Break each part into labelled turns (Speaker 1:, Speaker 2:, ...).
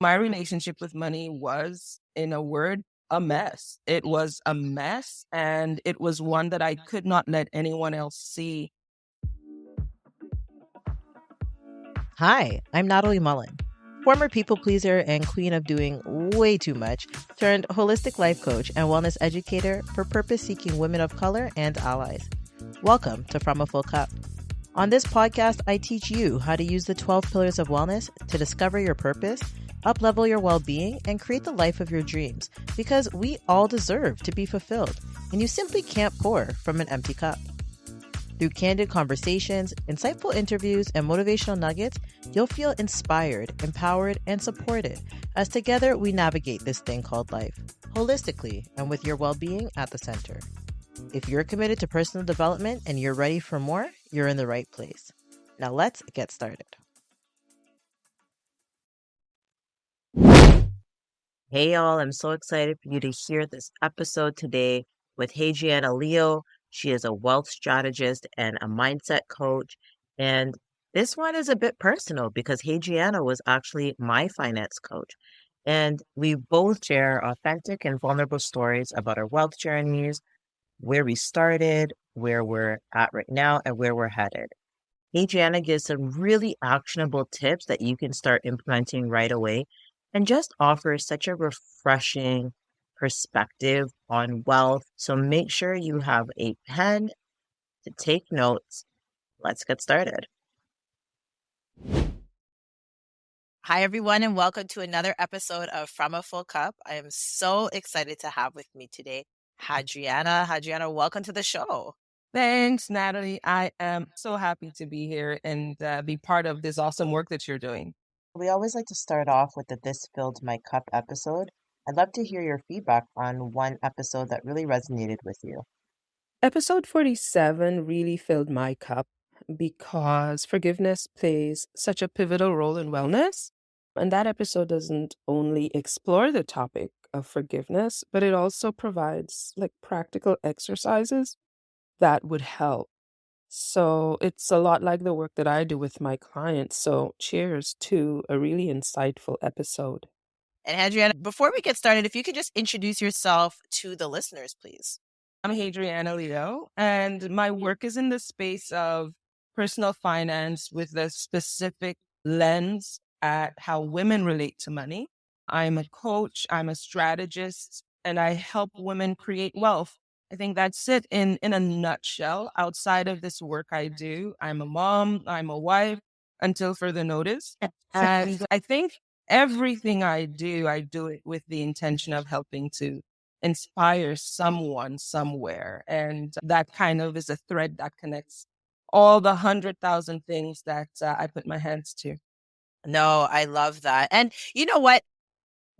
Speaker 1: My relationship with money was, in a word, a mess. It was a mess, and it was one that I could not let anyone else see.
Speaker 2: Hi, I'm Natalie Mullen, former people pleaser and queen of doing way too much, turned holistic life coach and wellness educator for purpose seeking women of color and allies. Welcome to From a Full Cup. On this podcast, I teach you how to use the 12 pillars of wellness to discover your purpose, up-level your well-being, and create the life of your dreams, because we all deserve to be fulfilled, and you simply can't pour from an empty cup. Through candid conversations, insightful interviews, and motivational nuggets, you'll feel inspired, empowered, and supported as together we navigate this thing called life, holistically and with your well-being at the center. If you're committed to personal development and you're ready for more, you're in the right place. Now let's get started. Hey y'all, I'm so excited for you to hear this episode today with Hadriana Leo. She is a wealth strategist and a mindset coach. And this one is a bit personal because Hadriana was actually my finance coach. And we both share authentic and vulnerable stories about our wealth journeys, where we started, where we're at right now, and where we're headed. Adriana gives some really actionable tips that you can start implementing right away and just offers such a refreshing perspective on wealth. So make sure you have a pen to take notes. Let's get started. Hi, everyone, and welcome to another episode of From a Full Cup. I am so excited to have with me today Hadriana. Hadriana, welcome to the show.
Speaker 1: Thanks, Natalie. I am so happy to be here and be part of this awesome work that you're doing.
Speaker 2: We always like to start off with the This Filled My Cup episode. I'd love to hear your feedback on one episode that really resonated with you.
Speaker 1: Episode 47 really filled my cup because forgiveness plays such a pivotal role in wellness. And that episode doesn't only explore the topic of forgiveness, but it also provides like practical exercises that would help. So it's a lot like the work that I do with my clients. So cheers to a really insightful episode.
Speaker 2: And Hadriana, before we get started, if you could just introduce yourself to the listeners, please.
Speaker 1: I'm Hadriana Leo, and my work is in the space of personal finance with a specific lens at how women relate to money. I'm a coach, I'm a strategist, and I help women create wealth. I think that's it in a nutshell. Outside of this work I do, I'm a mom, I'm a wife, until further notice. And I think everything I do it with the intention of helping to inspire someone somewhere. And that kind of is a thread that connects all the 100,000 things that I put my hands to.
Speaker 2: No, I love that. And you know what?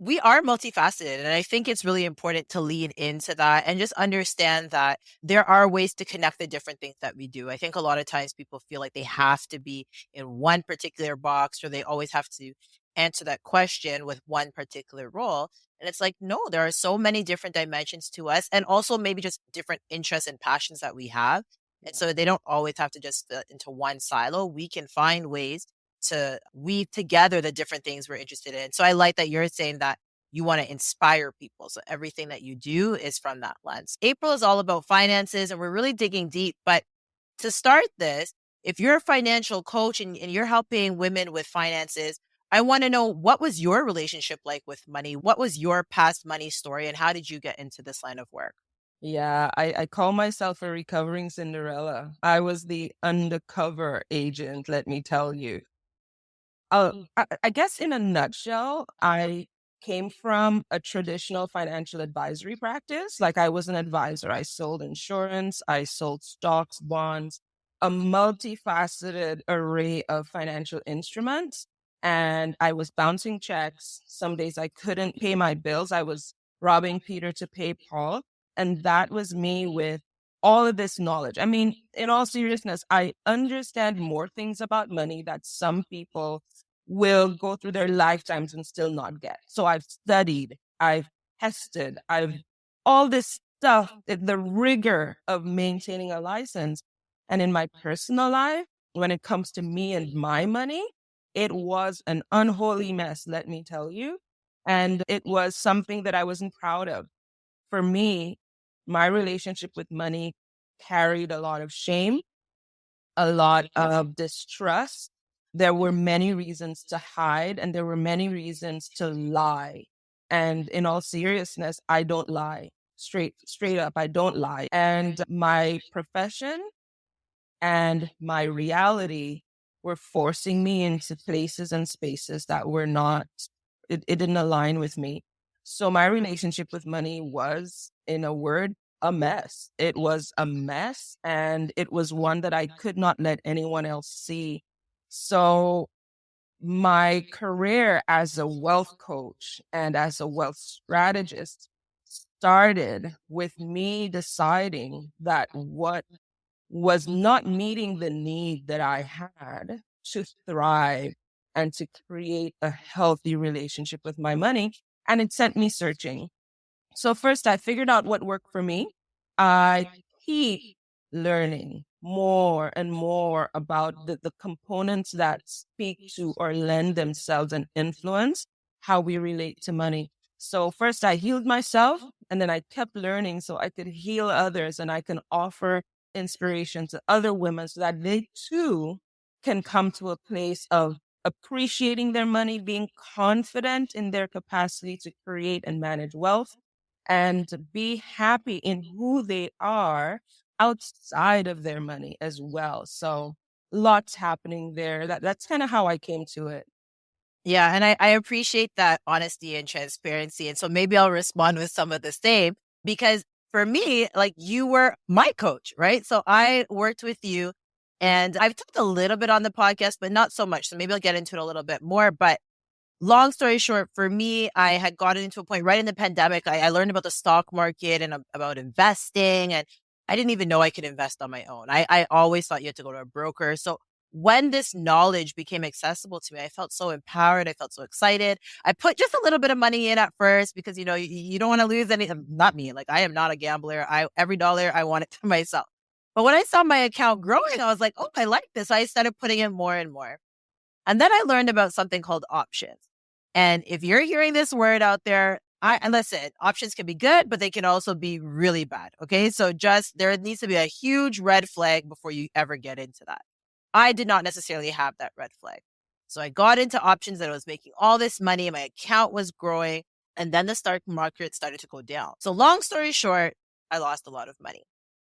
Speaker 2: We are multifaceted. And I think it's really important to lean into that and just understand that there are ways to connect the different things that we do. I think a lot of times people feel like they have to be in one particular box or they always have to answer that question with one particular role. And it's like, no, there are so many different dimensions to us and also maybe just different interests and passions that we have. And so they don't always have to just fit into one silo. We can find ways to weave together the different things we're interested in. So I like that you're saying that you want to inspire people. So everything that you do is from that lens. April is all about finances and we're really digging deep. But to start this, if you're a financial coach and you're helping women with finances, I want to know, what was your relationship like with money? What was your past money story and how did you get into this line of work?
Speaker 1: Yeah, I call myself a recovering Cinderella. I was the undercover agent, let me tell you. I guess in a nutshell, I came from a traditional financial advisory practice. Like I was an advisor. I sold insurance, I sold stocks, bonds, a multifaceted array of financial instruments. And I was bouncing checks. Some days I couldn't pay my bills. I was robbing Peter to pay Paul. And that was me with all of this knowledge. I mean, in all seriousness, I understand more things about money that some people will go through their lifetimes and still not get. So I've studied, I've tested, I've all this stuff, the rigor of maintaining a license. And in my personal life, when it comes to me and my money, it was an unholy mess, let me tell you. And it was something that I wasn't proud of. For me, my relationship with money carried a lot of shame, a lot of distrust. There were many reasons to hide, and there were many reasons to lie. And in all seriousness, I don't lie. Straight up, I don't lie. And my profession and my reality were forcing me into places and spaces that were not, it didn't align with me. So my relationship with money was, in a word, a mess. It was a mess, and it was one that I could not let anyone else see. So my career as a wealth coach and as a wealth strategist started with me deciding that what was not meeting the need that I had to thrive and to create a healthy relationship with my money. And it sent me searching. So first I figured out what worked for me. I keep learning more and more about the components that speak to or lend themselves and influence how we relate to money. So first I healed myself, and then I kept learning so I could heal others and I can offer inspiration to other women so that they too can come to a place of appreciating their money, being confident in their capacity to create and manage wealth, and be happy in who they are outside of their money as well. So lots happening there. That's kind of how I came to it.
Speaker 2: Yeah, and I appreciate that honesty and transparency. And so maybe I'll respond with some of the same because for me, like you were my coach, right? So I worked with you and I've talked a little bit on the podcast, but not so much. So maybe I'll get into it a little bit more. But long story short, for me, I had gotten into a point right in the pandemic. I learned about the stock market and about investing, and I didn't even know I could invest on my own. I always thought you had to go to a broker. So when this knowledge became accessible to me, I felt so empowered. I felt so excited. I put just a little bit of money in at first because you don't want to lose any. Not me, like I am not a gambler. I every dollar I want it to myself. But when I saw my account growing, I was like, oh, I like this. I started putting in more and more. And then I learned about something called options. And if you're hearing this word out there, and listen, options can be good, but they can also be really bad. Okay. So just there needs to be a huge red flag before you ever get into that. I did not necessarily have that red flag. So I got into options and I was making all this money. My account was growing. And then the stock market started to go down. So long story short, I lost a lot of money.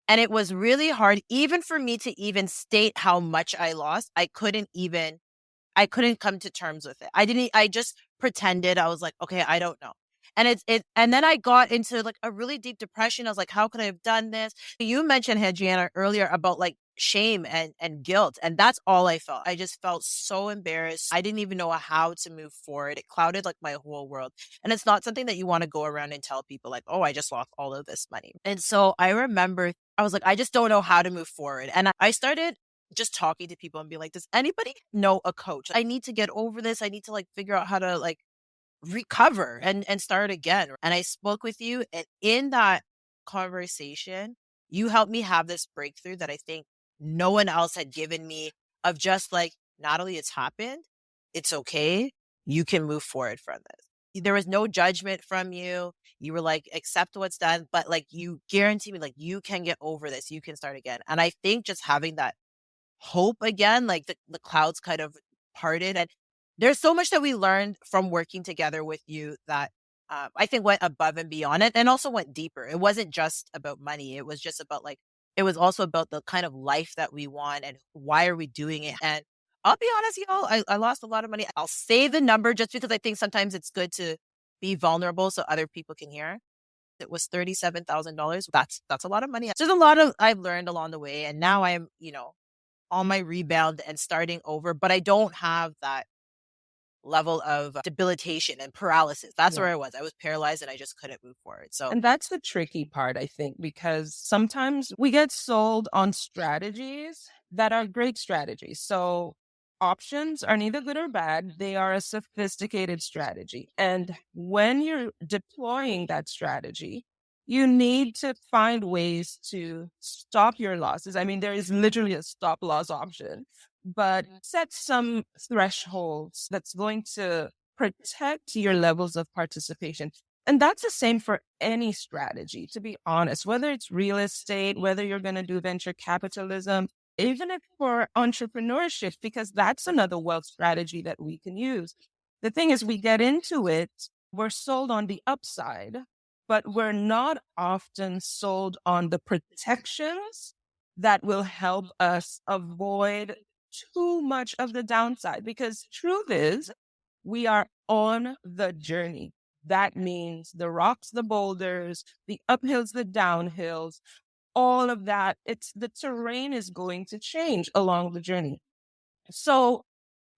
Speaker 2: And it was really hard, even for me to even state how much I lost. I couldn't come to terms with it. I just pretended. I was like, okay, I don't know. And then I got into like a really deep depression. I was like, how could I have done this? You mentioned, Hadriana, earlier about like shame and guilt. And that's all I felt. I just felt so embarrassed. I didn't even know how to move forward. It clouded like my whole world. And it's not something that you want to go around and tell people like, oh, I just lost all of this money. And so I remember I was like, I just don't know how to move forward. And I started just talking to people and be like, does anybody know a coach? I need to get over this. I need to like figure out how to like recover and start again. And I spoke with you, and in that conversation, you helped me have this breakthrough that I think no one else had given me of just like, Natalie, it's happened. It's okay. You can move forward from this. There was no judgment from you. You were like, accept what's done, but like you guarantee me, like you can get over this. You can start again. And I think just having that hope again, like the clouds kind of parted. And there's so much that we learned from working together with you that I think went above and beyond it and also went deeper. It wasn't just about money. It was just about like, it was also about the kind of life that we want and why are we doing it. And I'll be honest, y'all, I lost a lot of money. I'll say the number just because I think sometimes it's good to be vulnerable so other people can hear. It was $37,000. That's a lot of money. There's a lot of I've learned along the way. And now I'm, on my rebound and starting over, but I don't have that level of debilitation and paralysis. That's where
Speaker 1: Yeah.
Speaker 2: I was. I was paralyzed and I just couldn't move forward. So,
Speaker 1: And that's the tricky part, I think, because sometimes we get sold on strategies that are great strategies. So options are neither good or bad. They are a sophisticated strategy. And when you're deploying that strategy, you need to find ways to stop your losses. I mean, there is literally a stop loss option, but set some thresholds that's going to protect your levels of participation. And that's the same for any strategy, to be honest, whether it's real estate, whether you're going to do venture capitalism, even if for entrepreneurship, because that's another wealth strategy that we can use. The thing is, we get into it, we're sold on the upside, but we're not often sold on the protections that will help us avoid too much of the downside. Because truth is, we are on the journey. That means the rocks, the boulders, the uphills, the downhills, all of that. It's the terrain is going to change along the journey. So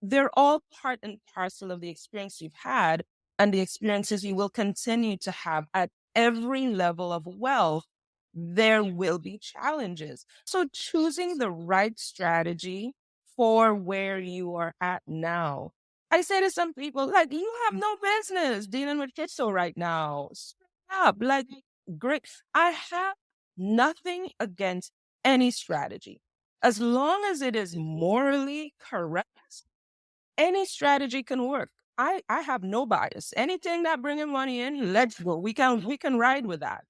Speaker 1: they're all part and parcel of the experience you've had and the experiences you will continue to have at every level of wealth. There will be challenges. So choosing the right strategy for where you are at now. I say to some people, like, you have no business dealing with crypto right now. Stop. Like, great. I have nothing against any strategy. As long as it is morally correct, any strategy can work. I have no bias. Anything that bringing money in, let's go. We can ride with that.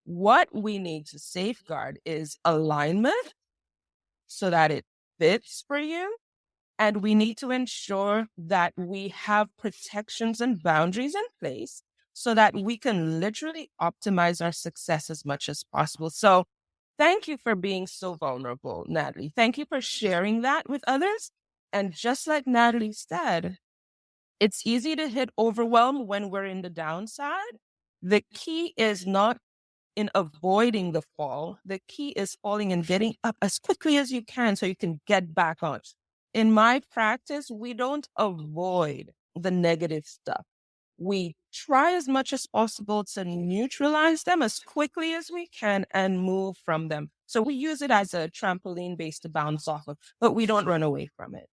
Speaker 1: What we need to safeguard is alignment so that it fits for you. And we need to ensure that we have protections and boundaries in place so that we can literally optimize our success as much as possible. So thank you for being so vulnerable, Natalie. Thank you for sharing that with others. And just like Natalie said, it's easy to hit overwhelm when we're in the downside. The key is not in avoiding the fall. The key is falling and getting up as quickly as you can so you can get back on. In my practice, we don't avoid the negative stuff. We try as much as possible to neutralize them as quickly as we can and move from them. So we use it as a trampoline base to bounce off of, but we don't run away from it.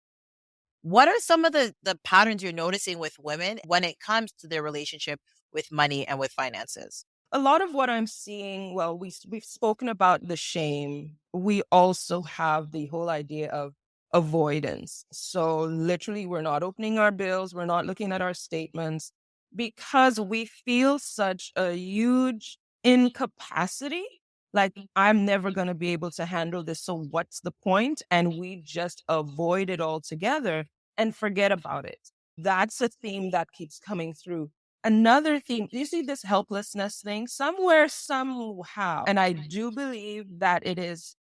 Speaker 2: What are some of the patterns you're noticing with women when it comes to their relationship with money and with finances?
Speaker 1: A lot of what I'm seeing, well, we've spoken about the shame. We also have the whole idea of avoidance. So literally, we're not opening our bills, we're not looking at our statements because we feel such a huge incapacity. Like, I'm never going to be able to handle this. So what's the point? And we just avoid it altogether and forget about it. That's a theme that keeps coming through. Another theme, you see this helplessness thing somewhere, somehow. And I do believe that it is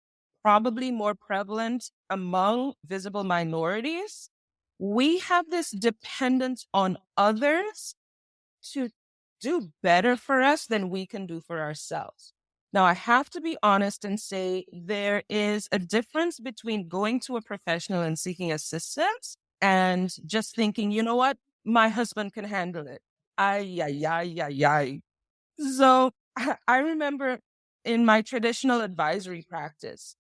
Speaker 1: probably more prevalent among visible minorities. We have this dependence on others to do better for us than we can do for ourselves. Now, I have to be honest and say there is a difference between going to a professional and seeking assistance and just thinking, you know what, my husband can handle it. Ay, ay, ay, ay, ay. So I remember in my traditional advisory practice,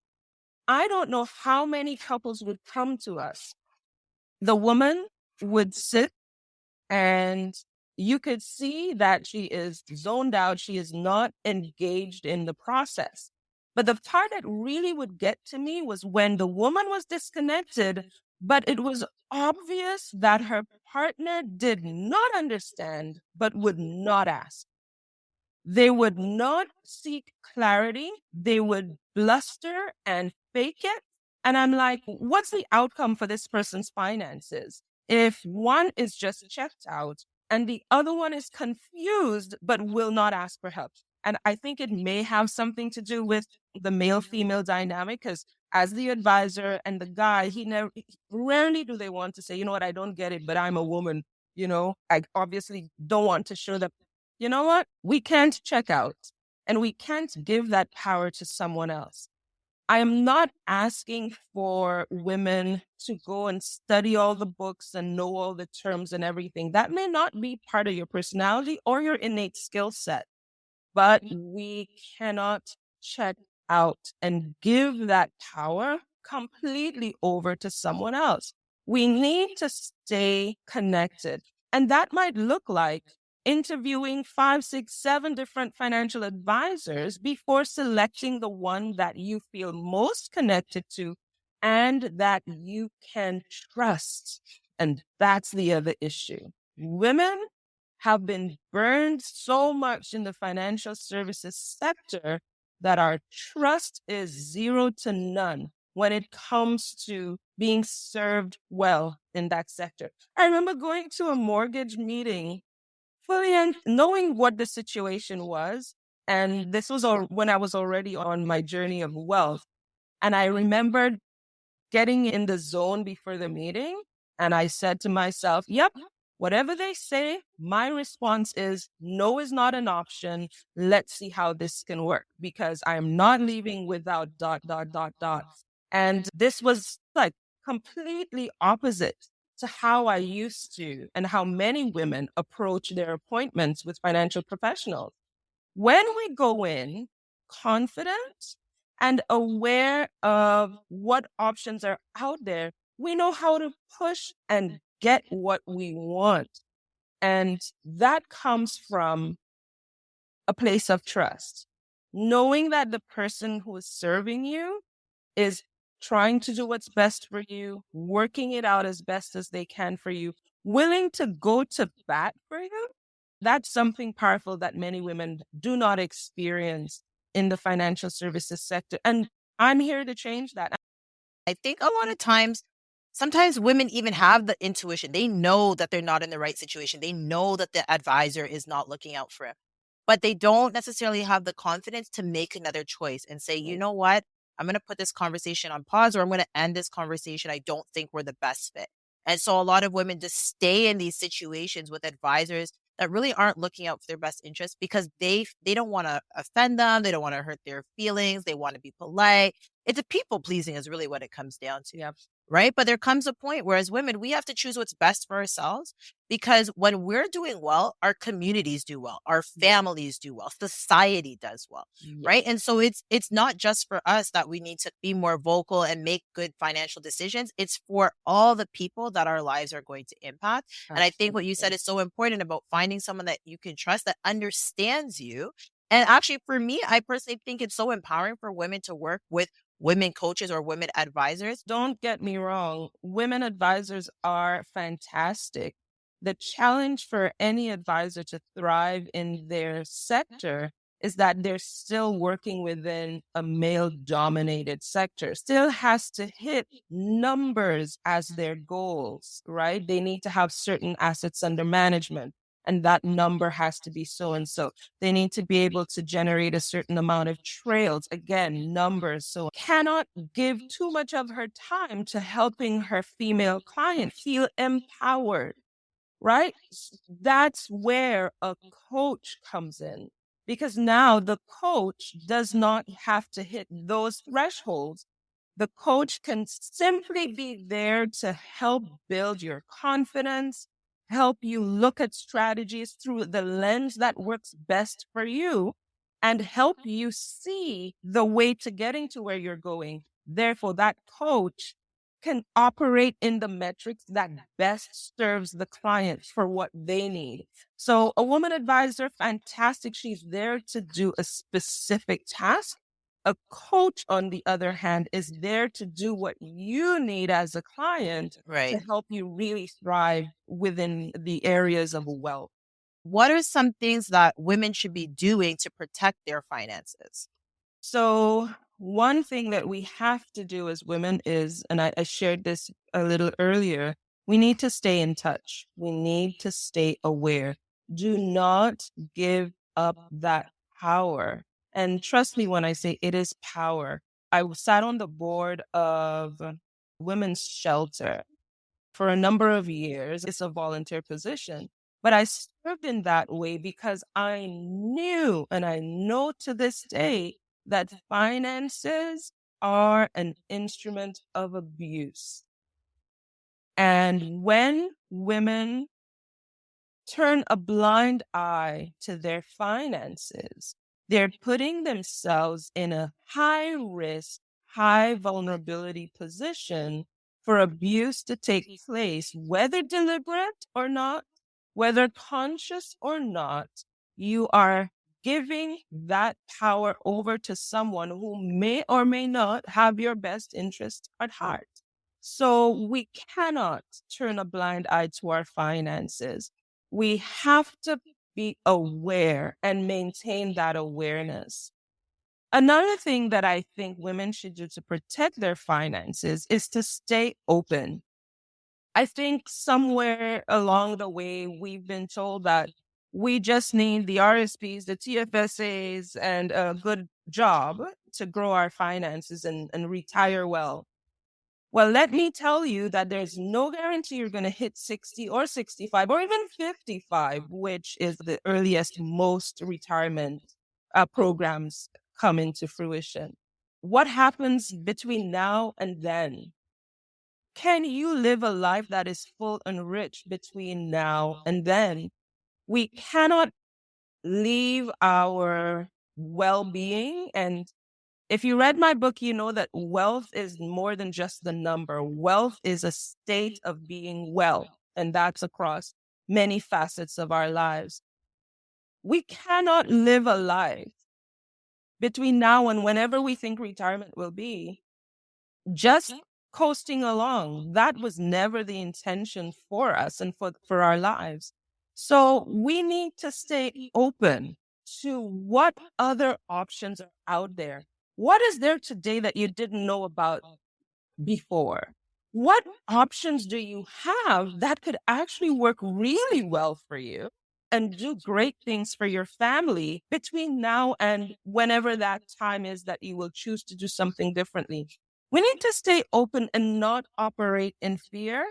Speaker 1: I don't know how many couples would come to us. The woman would sit and you could see that she is zoned out. She is not engaged in the process. But the part that really would get to me was when the woman was disconnected, but it was obvious that her partner did not understand, but would not ask. They would not seek clarity. They would bluster and fake it. And I'm like, what's the outcome for this person's finances? If one is just checked out and the other one is confused but will not ask for help. And I think it may have something to do with the male female dynamic because as the advisor and the guy, rarely do they want to say, you know what, I don't get it, but I'm a woman. I obviously don't want to show that you know what? We can't check out and we can't give that power to someone else. I am not asking for women to go and study all the books and know all the terms and everything. That may not be part of your personality or your innate skill set, but we cannot check out and give that power completely over to someone else. We need to stay connected. And that might look like interviewing 5, 6, 7 different financial advisors before selecting the one that you feel most connected to and that you can trust. And that's the other issue. Women have been burned so much in the financial services sector that our trust is zero to none when it comes to being served well in that sector. I remember going to a mortgage meeting fully and knowing what the situation was. And this was when I was already on my journey of wealth. And I remembered getting in the zone before the meeting. And I said to myself, yep, whatever they say, my response is no is not an option. Let's see how this can work because I am not leaving without dot, dot, dot, dot. And this was like completely opposite to how I used to and how many women approach their appointments with financial professionals. When we go in confident and aware of what options are out there, we know how to push and get what we want. And that comes from a place of trust, knowing that the person who is serving you is trying to do what's best for you, working it out as best as they can for you, willing to go to bat for you. That's something powerful that many women do not experience in the financial services sector. And I'm here to change that.
Speaker 2: I think a lot of times, sometimes women even have the intuition. They know that they're not in the right situation. They know that the advisor is not looking out for it, but they don't necessarily have the confidence to make another choice and say, you know what? I'm going to put this conversation on pause or I'm going to end this conversation. I don't think we're the best fit. And so a lot of women just stay in these situations with advisors that really aren't looking out for their best interest because they don't want to offend them, they don't want to hurt their feelings, they want to be polite. It's a people pleasing is really what it comes down to.
Speaker 1: Yep.
Speaker 2: Right. But there comes a point where as women, we have to choose what's best for ourselves because when we're doing well, our communities do well, our families do well, society does well. Right.
Speaker 1: Yes.
Speaker 2: And so it's not just for us that we need to be more vocal and make good financial decisions. It's for all the people that our lives are going to impact. And I think what you said
Speaker 1: Absolutely.
Speaker 2: is so important about finding someone that you can trust that understands you. And actually, for me, I personally think it's so empowering for women to work with women coaches or women advisors.
Speaker 1: Don't get me wrong, women advisors are fantastic. The challenge for any advisor to thrive in their sector is that they're still working within a male dominated sector, still has to hit numbers as their goals, right? They need to have certain assets under management. And that number has to be so and so. They need to be able to generate a certain amount of trails. Again, numbers. So cannot give too much of her time to helping her female client feel empowered, right? That's where a coach comes in because now the coach does not have to hit those thresholds. The coach can simply be there to help build your confidence, help you look at strategies through the lens that works best for you, and help you see the way to getting to where you're going. Therefore, that coach can operate in the metrics that best serves the client for what they need. So, a woman advisor, fantastic. She's there to do a specific task. A coach, on the other hand, is there to do what you need as a client to
Speaker 2: Right.
Speaker 1: help you really thrive within the areas of wealth.
Speaker 2: What are some things that women should be doing to protect their finances?
Speaker 1: So, one thing that we have to do as women is, and I shared this a little earlier, we need to stay in touch. We need to stay aware. Do not give up that power. And trust me when I say it is power. Sat on the board of women's shelter for a number of years. It's a volunteer position. But I served in that way because I knew and I know to this day that finances are an instrument of abuse. And when women turn a blind eye to their finances, they're putting themselves in a high risk, high vulnerability position for abuse to take place, whether deliberate or not, whether conscious or not. You are giving that power over to someone who may or may not have your best interest at heart. So we cannot turn a blind eye to our finances. We have to be aware and maintain that awareness. Another thing that I think women should do to protect their finances is to stay open. I think somewhere along the way, we've been told that we just need the RSPs, the TFSAs, and a good job to grow our finances and retire well. Well, let me tell you that there's no guarantee you're going to hit 60 or 65 or even 55, which is the earliest most retirement programs come into fruition. What happens between now and then? Can you live a life that is full and rich between now and then? We cannot leave our well being. And if you read my book, you know that wealth is more than just the number. Wealth is a state of being well, and that's across many facets of our lives. We cannot live a life between now and whenever we think retirement will be just coasting along. That was never the intention for us and for our lives. So we need to stay open to what other options are out there. What is there today that you didn't know about before? What options do you have that could actually work really well for you and do great things for your family between now and whenever that time is that you will choose to do something differently? We need to stay open and not operate in fear,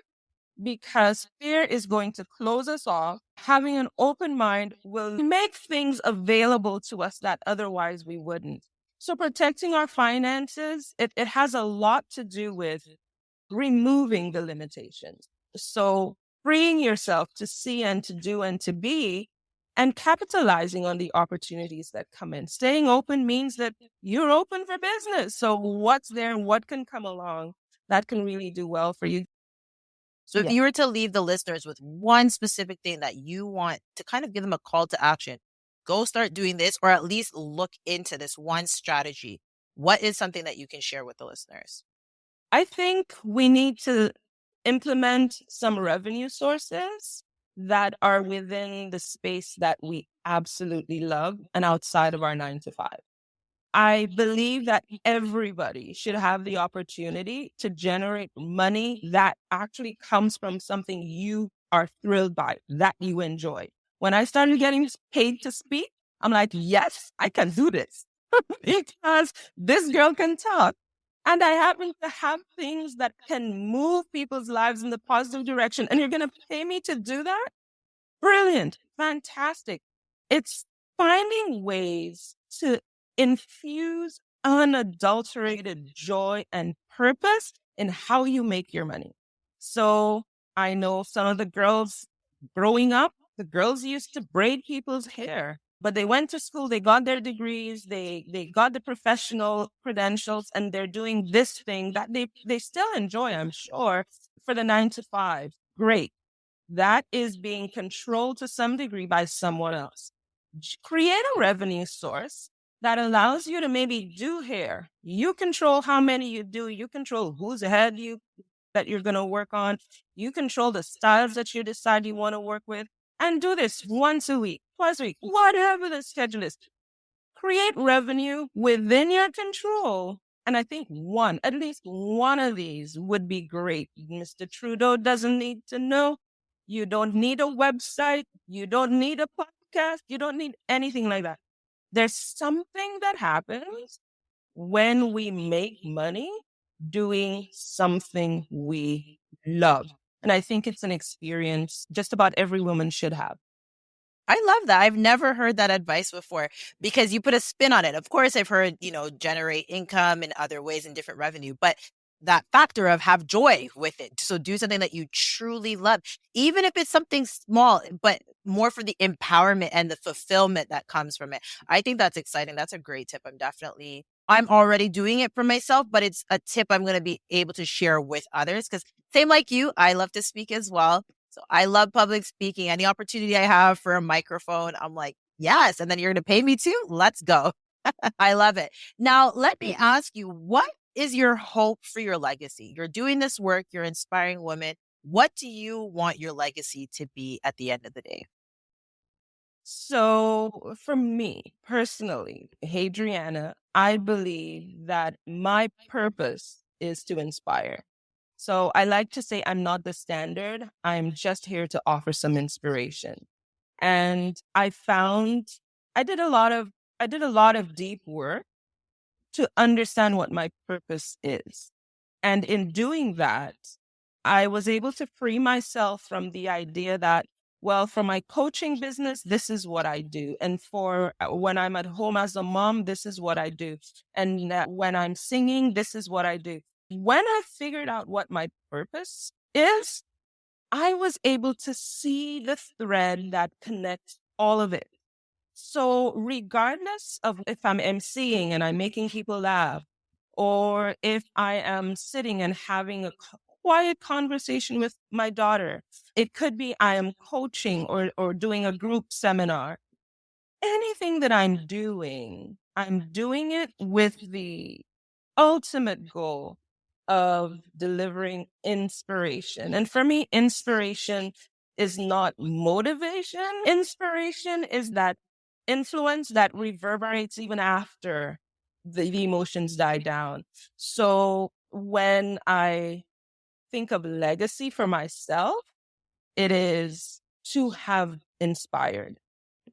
Speaker 1: because fear is going to close us off. Having an open mind will make things available to us that otherwise we wouldn't. So protecting our finances, it has a lot to do with removing the limitations. So freeing yourself to see and to do and to be, and capitalizing on the opportunities that come in. Staying open means that you're open for business. So what's there and what can come along that can really do well for you?
Speaker 2: So if
Speaker 1: Yeah.
Speaker 2: you were to leave the listeners with one specific thing that you want to kind of give them a call to action, go start doing this, or at least look into this one strategy. What is something that you can share with the listeners?
Speaker 1: I think we need to implement some revenue sources that are within the space that we absolutely love and outside of our 9 to 5. I believe that everybody should have the opportunity to generate money that actually comes from something you are thrilled by, that you enjoy. When I started getting paid to speak, I'm like, yes, I can do this because this girl can talk. And I happen to have things that can move people's lives in the positive direction. And you're going to pay me to do that? Brilliant. Fantastic. It's finding ways to infuse unadulterated joy and purpose in how you make your money. So I know some of the girls growing up, the girls used to braid people's hair, but they went to school, they got their degrees, they got the professional credentials, and they're doing this thing that they still enjoy, I'm sure, for the 9 to 5. Great. That is being controlled to some degree by someone else. Create a revenue source that allows you to maybe do hair. You control how many you do. You control who's ahead you that you're going to work on. You control the styles that you decide you want to work with, and do this once a week, twice a week, whatever the schedule is. Create revenue within your control. And I think at least one of these would be great. Mr. Trudeau doesn't need to know. You don't need a website. You don't need a podcast. You don't need anything like that. There's something that happens when we make money doing something we love. And I think it's an experience just about every woman should have.
Speaker 2: I love that. I've never heard that advice before because you put a spin on it. Of course, I've heard, generate income in other ways and different revenue, but that factor of have joy with it. So do something that you truly love, even if it's something small, but more for the empowerment and the fulfillment that comes from it. I think that's exciting. That's a great tip. I'm already doing it for myself, but it's a tip I'm going to be able to share with others because same like you, I love to speak as well. So I love public speaking. Any opportunity I have for a microphone, I'm like, Yes. And then you're going to pay me too? Let's go. I love it. Now, let me ask you, what is your hope for your legacy? You're doing this work, you're inspiring women. What do you want your legacy to be at the end of the day?
Speaker 1: So, for me personally, Hadriana, I believe that my purpose is to inspire. So, I like to say I'm not the standard. I'm just here to offer some inspiration. And I found I did a lot of I did a lot of deep work to understand what my purpose is. And in doing that, I was able to free myself from the idea that, well, for my coaching business, this is what I do. And for when I'm at home as a mom, this is what I do. And when I'm singing, this is what I do. When I figured out what my purpose is, I was able to see the thread that connects all of it. So, regardless of if I'm emceeing and I'm making people laugh, or if I am sitting and having a quiet conversation with my daughter, it could be I am coaching or doing a group seminar. Anything that I'm doing it with the ultimate goal of delivering inspiration. And for me, inspiration is not motivation. Inspiration is that influence that reverberates even after the emotions die down. So when I think of legacy for myself, it is to have inspired.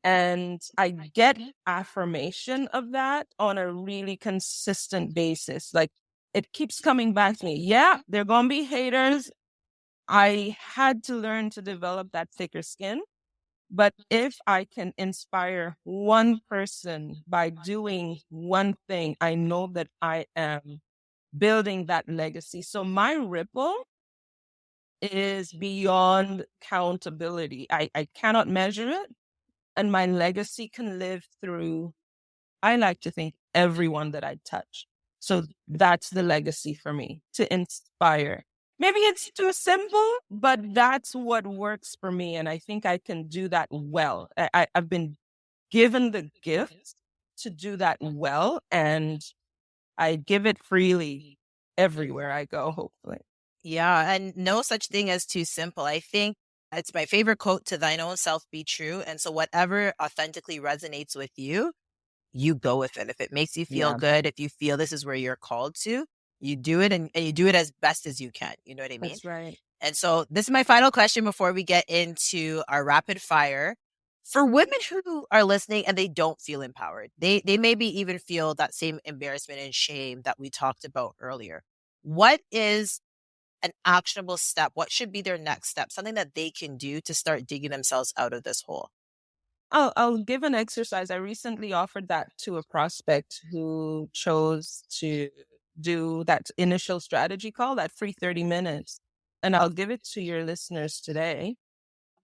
Speaker 1: And I get affirmation of that on a really consistent basis. Like it keeps coming back to me. Yeah, they're going to be haters. I had to learn to develop that thicker skin. But if I can inspire one person by doing one thing, I know that I am building that legacy. So my ripple is beyond countability. I cannot measure it. And my legacy can live through, I like to think, everyone that I touch. So that's the legacy for me, to inspire. Maybe it's too simple, but that's what works for me. And I think I can do that well. I've been given the gift to do that well, and I give it freely everywhere I go, hopefully.
Speaker 2: Yeah, and no such thing as too simple. I think it's my favorite quote, to thine own self be true. And so whatever authentically resonates with you go with it. If it makes you feel
Speaker 1: Yeah,
Speaker 2: good, if you feel this is where you're called to, you do it, and you do it as best as you can. You know what I mean?
Speaker 1: that's right.
Speaker 2: And so this is my final question before we get into our rapid fire. For women who are listening and they don't feel empowered, they maybe even feel that same embarrassment and shame that we talked about earlier. What is an actionable step? What should be their next step? Something that they can do to start digging themselves out of this hole.
Speaker 1: I'll give an exercise. I recently offered that to a prospect who chose to do that initial strategy call, that free 30 minutes. And I'll give it to your listeners today.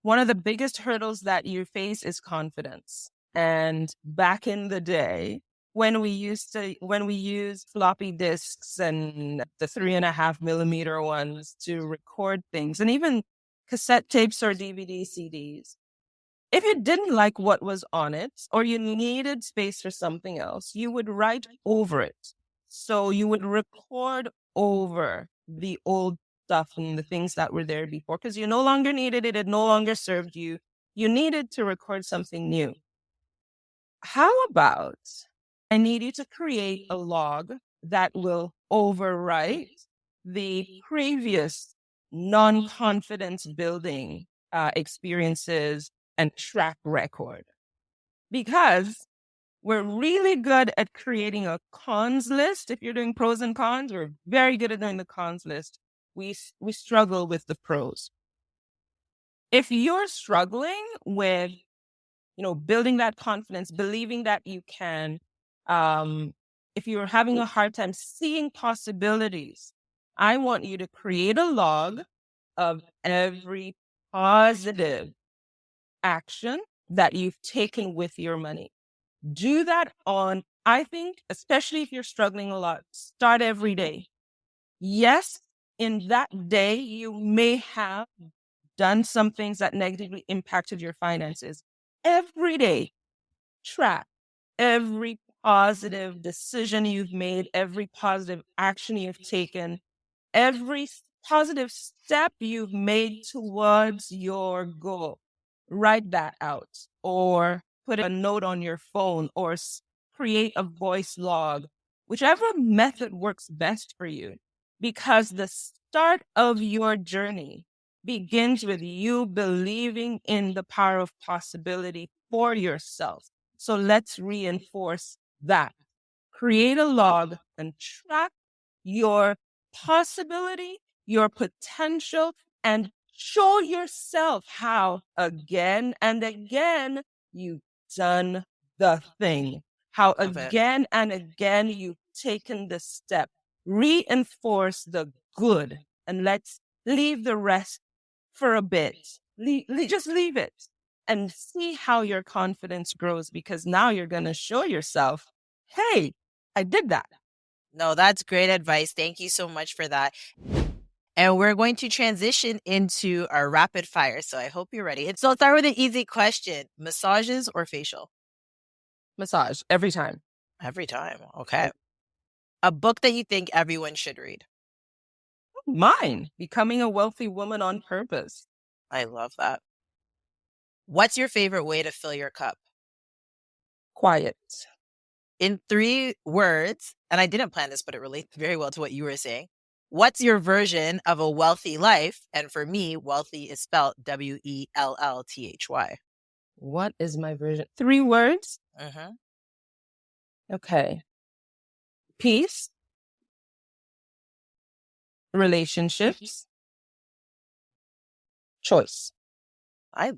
Speaker 1: One of the biggest hurdles that you face is confidence. And back in the day, when we used floppy disks and the 3.5 millimeter ones to record things, and even cassette tapes or DVD CDs, if you didn't like what was on it or you needed space for something else, you would write over it. So you would record over the old stuff and the things that were there before because you no longer needed it. It no longer served you. You needed to record something new. How about I need you to create a log that will overwrite the previous non confidence building experiences and track record? Because we're really good at creating a cons list. If you're doing pros and cons, we're very good at doing the cons list. We struggle with the pros. If you're struggling with building that confidence, believing that you can, um, if you're having a hard time seeing possibilities, I want you to create a log of every positive action that you've taken with your money. Do that on, I think, especially if you're struggling a lot, start every day. Yes, in that day, you may have done some things that negatively impacted your finances. Every day, track every positive decision you've made, every positive action you've taken, every positive step you've made towards your goal. Write that out or put a note on your phone or create a voice log, whichever method works best for you, because the start of your journey begins with you believing in the power of possibility for yourself. So let's reinforce that. Create a log and track your possibility, your potential, and show yourself how again and again you've done the thing, how
Speaker 2: Love it.
Speaker 1: again and again you've taken the step. Reinforce the good and let's leave the rest for a bit. Just leave it and see how your confidence grows because now you're going to show yourself, hey, I did that.
Speaker 2: No, that's great advice. Thank you so much for that. And we're going to transition into our rapid fire. So I hope you're ready. So let's start with an easy question. Massages or facial?
Speaker 1: Massage every time.
Speaker 2: Every time. Okay. A book that you think everyone should read?
Speaker 1: Mine, Becoming a Wealthy Woman on Purpose.
Speaker 2: I love that. What's your favorite way to fill your cup?
Speaker 1: Quiet.
Speaker 2: In 3 words, and I didn't plan this, but it relates very well to what you were saying. What's your version of a wealthy life? And for me, wealthy is spelled WELLTHY.
Speaker 1: What is my version? 3 words?
Speaker 2: Mm-hmm.
Speaker 1: Okay. Peace, relationships, choice.
Speaker 2: I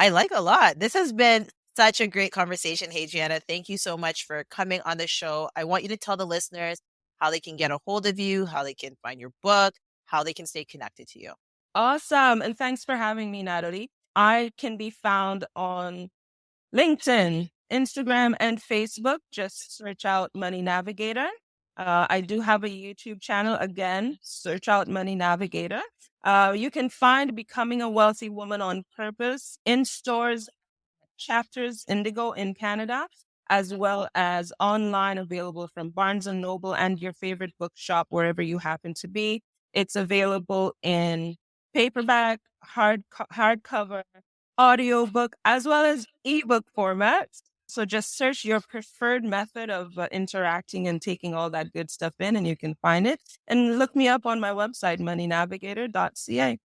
Speaker 2: like a lot. This has been such a great conversation, Hadriana. Thank you so much for coming on the show. I want you to tell the listeners how they can get a hold of you, how they can find your book, how they can stay connected to you.
Speaker 1: Awesome. And thanks for having me, Natalie. I can be found on LinkedIn, Instagram, and Facebook. Just search out Money Navigator. I do have a YouTube channel. Again, search out Money Navigator. You can find Becoming a Wealthy Woman on Purpose in stores, Chapters Indigo in Canada, as well as online available from Barnes & Noble and your favorite bookshop, wherever you happen to be. It's available in paperback, hardcover, audiobook, as well as ebook formats. So just search your preferred method of interacting and taking all that good stuff in, and you can find it. And look me up on my website, moneynavigator.ca.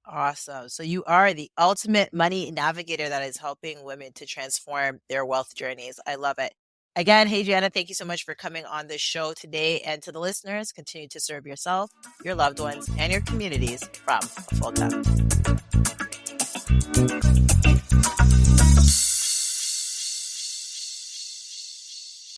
Speaker 2: Awesome. So you are the ultimate money navigator that is helping women to transform their wealth journeys. I love it. Again, Hadriana, thank you so much for coming on the show today. And to the listeners, continue to serve yourself, your loved ones, and your communities from a full cup.